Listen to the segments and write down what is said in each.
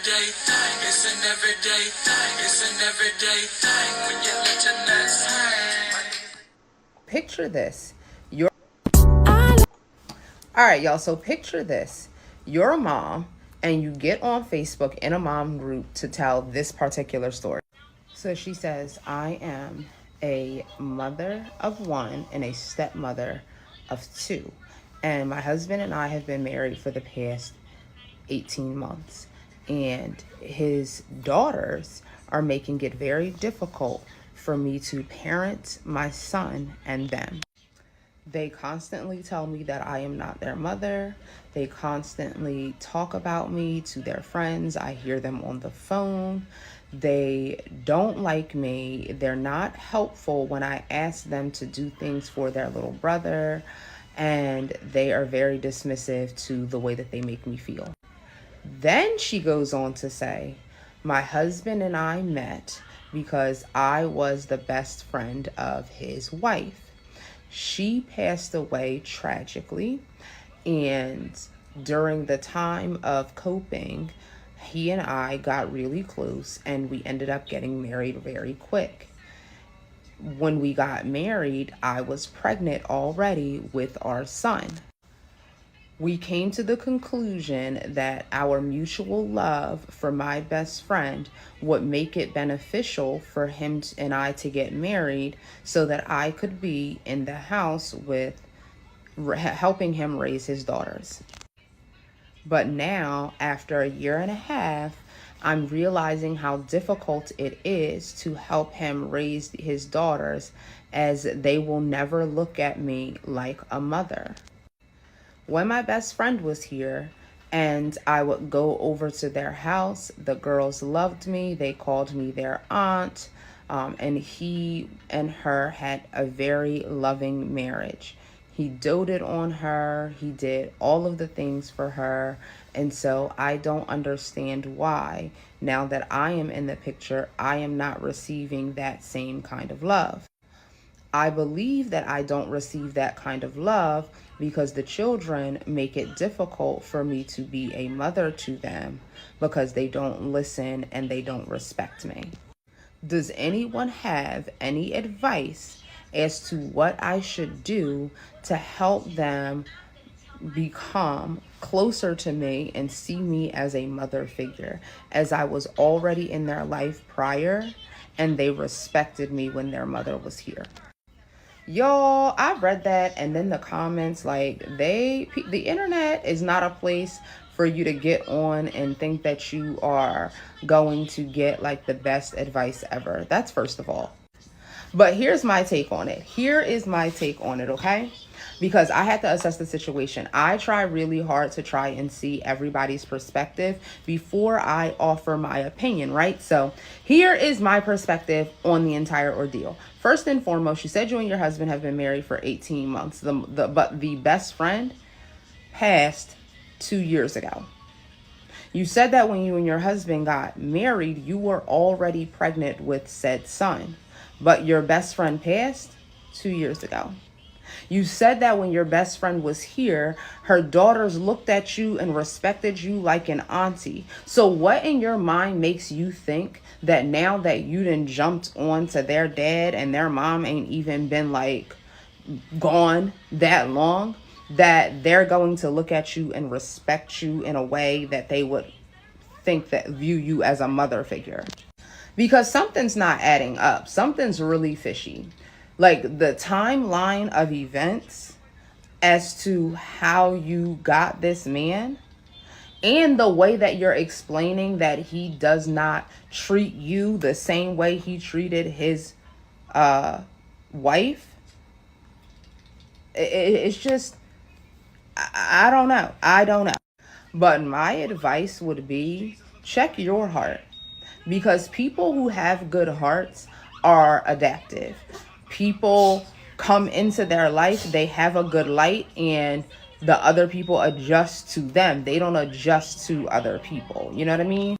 everyday thing. It's an everyday thing. It's an everyday thing when you let your nuts hang. Picture this. All right, y'all. So picture this. You're a mom and you get on Facebook in a mom group to tell this particular story. So she says, I am a mother of one and a stepmother of two. And my husband and I have been married for the past 18 months. And his daughters are making it very difficult for me to parent my son and them. They constantly tell me that I am not their mother. They constantly talk about me to their friends. I hear them on the phone. They don't like me. They're not helpful when I ask them to do things for their little brother. And they are very dismissive to the way that they make me feel. Then she goes on to say, my husband and I met because I was the best friend of his wife. She passed away tragically, and during the time of coping, he and I got really close and we ended up getting married very quick. When we got married, I was pregnant already with our son. We came to the conclusion that our mutual love for my best friend would make it beneficial for him and I to get married so that I could be in the house with helping him raise his daughters. But now, after a year and a half, I'm realizing how difficult it is to help him raise his daughters, as they will never look at me like a mother. When my best friend was here and I would go over to their house, the girls loved me. They called me their aunt. And he and her had a very loving marriage. He doted on her. He did all of the things for her. And so I don't understand why, now that I am in the picture, I am not receiving that same kind of love. I believe that I don't receive that kind of love because the children make it difficult for me to be a mother to them because they don't listen and they don't respect me. Does anyone have any advice as to what I should do to help them become closer to me and see me as a mother figure, as I was already in their life prior and they respected me when their mother was here? Y'all, I read that, and then the comments, like, the internet is not a place for you to get on and think that you are going to get like the best advice ever. That's first of all. But here's my take on it. Here is my take on it, okay? Because I had to assess the situation. I try really hard to try and see everybody's perspective before I offer my opinion, right? So here is my perspective on the entire ordeal. First and foremost, you said you and your husband have been married for 18 months, but the best friend passed 2 years ago. You said that when you and your husband got married, you were already pregnant with said son, but your best friend passed 2 years ago. You said that when your best friend was here, her daughters looked at you and respected you like an auntie. So what in your mind makes you think that now that you done jumped on to their dad and their mom ain't even been like gone that long, that they're going to look at you and respect you in a way that they would think that view you as a mother figure? Because something's not adding up. Something's really fishy. Like the timeline of events as to how you got this man and the way that you're explaining that he does not treat you the same way he treated his wife. It's just, I don't know. I don't know. But my advice would be check your heart, because people who have good hearts are adaptive. People come into their life, they have a good light, and the other people adjust to them. They don't adjust to other people. You know what I mean?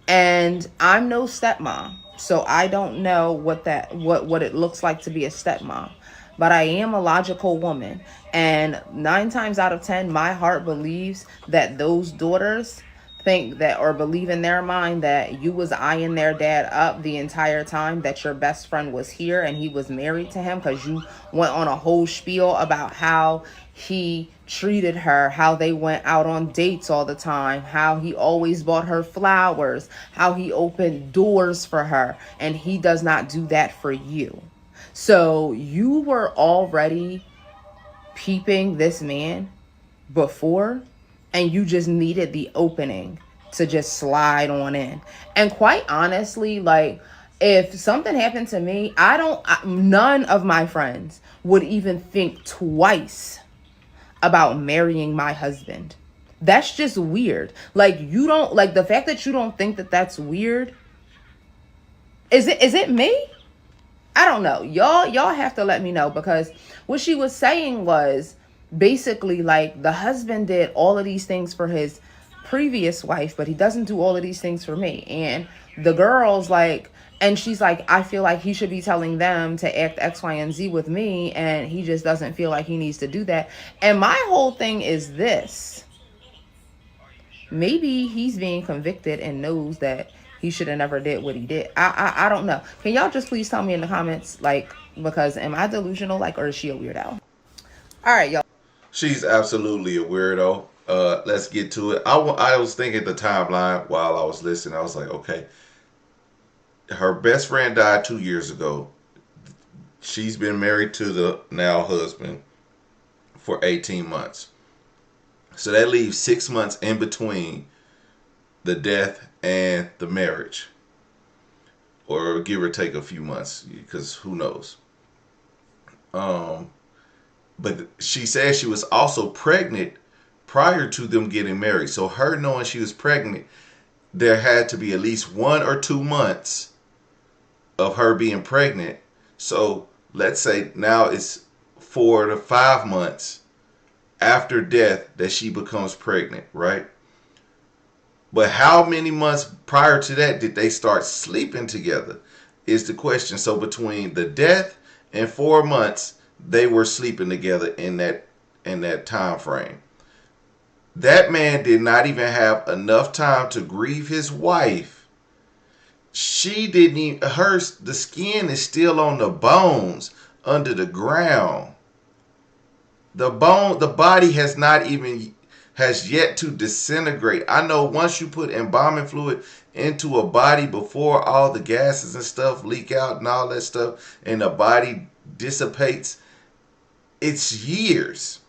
And I'm no stepmom, so I don't know what it looks like to be a stepmom. But I am a logical woman, and 9 times out of 10, my heart believes that those daughters think that or believe in their mind that you was eyeing their dad up the entire time that your best friend was here and he was married to him, because you went on a whole spiel about how he treated her, how they went out on dates all the time, how he always bought her flowers, how he opened doors for her, and he does not do that for you. So you were already peeping this man before, and you just needed the opening to just slide on in. And quite honestly, like, if something happened to me, none of my friends would even think twice about marrying my husband. That's just weird. Like, you don't, like, the fact that you don't think that that's weird, is it me? I don't know. Y'all have to let me know, because what she was saying was basically like the husband did all of these things for his previous wife, but he doesn't do all of these things for me. And the girl's like, and she's like, I feel like he should be telling them to act X, Y, and Z with me, and he just doesn't feel like he needs to do that. And my whole thing is this. Maybe he's being convicted and knows that he should have never did what he did. I don't know. Can y'all just please tell me in the comments, like, because am I delusional, like, or is she a weirdo? All right, y'all. She's absolutely a weirdo. Let's get to it. I was thinking the timeline while I was listening. I was like, okay, her best friend died 2 years ago. She's been married to the now husband for 18 months. So that leaves 6 months in between the death and the marriage, or give or take a few months, because who knows. But she said she was also pregnant prior to them getting married. So her knowing she was pregnant, there had to be at least 1 or 2 months of her being pregnant. So let's say now it's 4 to 5 months after death that she becomes pregnant, right? But how many months prior to that did they start sleeping together is the question. So between the death and 4 months, they were sleeping together in that time frame. That man did not even have enough time to grieve his wife. She didn't even, the skin is still on the bones under the ground. The body has yet to disintegrate. I know once you put embalming fluid into a body before all the gases and stuff leak out and all that stuff, and the body dissipates, it's years.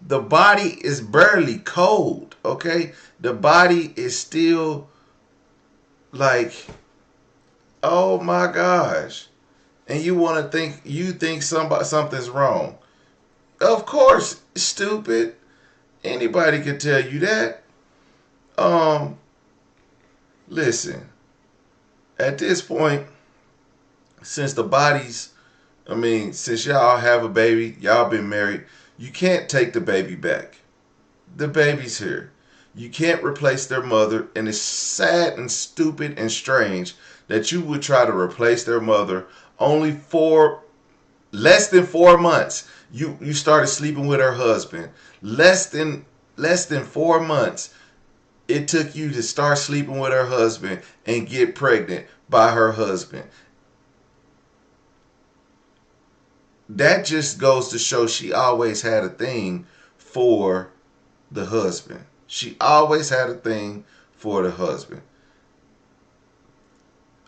The body is barely cold, okay? The body is still like, oh my gosh. And you think something's wrong. Of course, stupid. Anybody can tell you that. Listen. At this point, since since y'all have a baby, y'all been married, you can't take the baby back. The baby's here. You can't replace their mother, and it's sad and stupid and strange that you would try to replace their mother only for less than 4 months. You started sleeping with her husband. Less than 4 months it took you to start sleeping with her husband and get pregnant by her husband. That just goes to show she always had a thing for the husband. She always had a thing for the husband.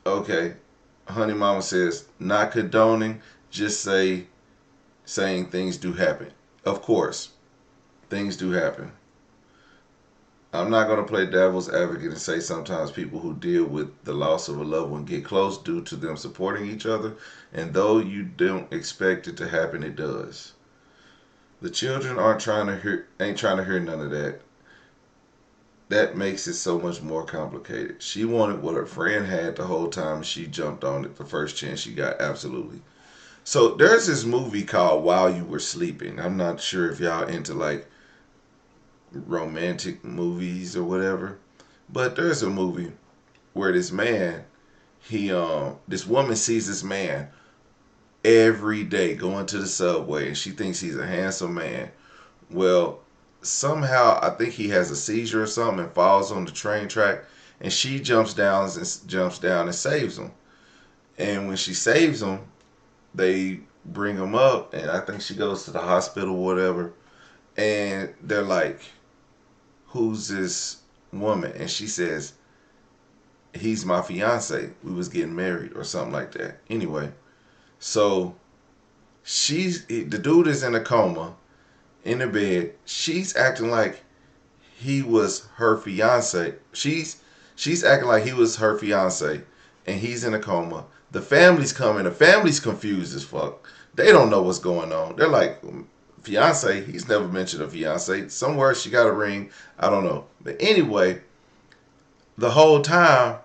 Okay. Honey Mama says, not condoning, just saying things do happen. Of course, things do happen. I'm not going to play devil's advocate and say sometimes people who deal with the loss of a loved one get close due to them supporting each other. And though you don't expect it to happen, it does. The children ain't trying to hear none of that. That makes it so much more complicated. She wanted what her friend had the whole time, and she jumped on it the first chance she got. Absolutely. So there's this movie called While You Were Sleeping. I'm not sure if y'all into like romantic movies or whatever, but there's a movie where this man, this woman sees this man every day going to the subway, and she thinks he's a handsome man. Well, somehow I think he has a seizure or something and falls on the train track, and she jumps down and saves him. And when she saves him, they bring him up, and I think she goes to the hospital or whatever, and they're like, "Who's this woman?" And she says, "He's my fiance. We was getting married or something like that." Anyway, so the dude is in a coma in the bed. She's acting like he was her fiance. She's acting like he was her fiance, and he's in a coma. The family's coming. The family's confused as fuck. They don't know what's going on. They're like, fiance? He's never mentioned a fiance. Somewhere she got a ring. I don't know. But anyway, the whole time,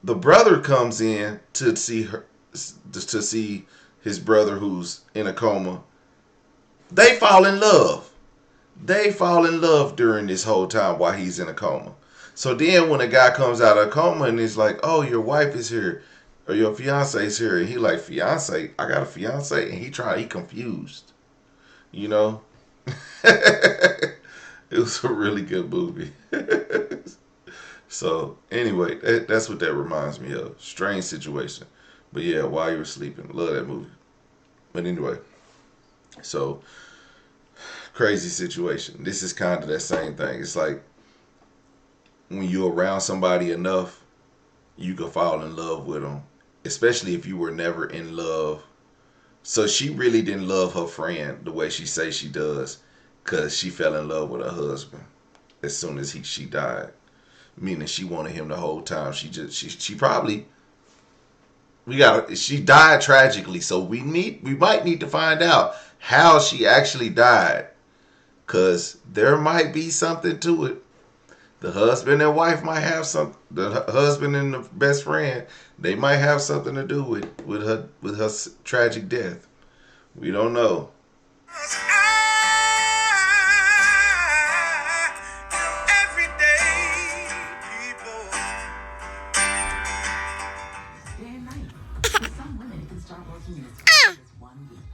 the brother comes in to see her, to see his brother who's in a coma. They fall in love. They fall in love during this whole time while he's in a coma. So then when a guy comes out of a coma and he's like, "Oh, your wife is here, or your fiance is here," and he like, "Fiance? I got a fiance?" And he confused. You know? It was a really good movie. So anyway, that's what that reminds me of. Strange situation. But yeah, While You Were Sleeping. Love that movie. But anyway, so crazy situation. This is kind of that same thing. It's like when you're around somebody enough, you can fall in love with them, especially if you were never in love. So she really didn't love her friend the way she says she does, because she fell in love with her husband as soon as she died. Meaning she wanted him the whole time. She probably she died tragically. So we might need to find out how she actually died, because there might be something to it. The husband and wife might have some. The husband and the best friend, they might have something to do with her tragic death. We don't know. Everyday people. Day and night. For some women, it can start working in as quick as 1 week.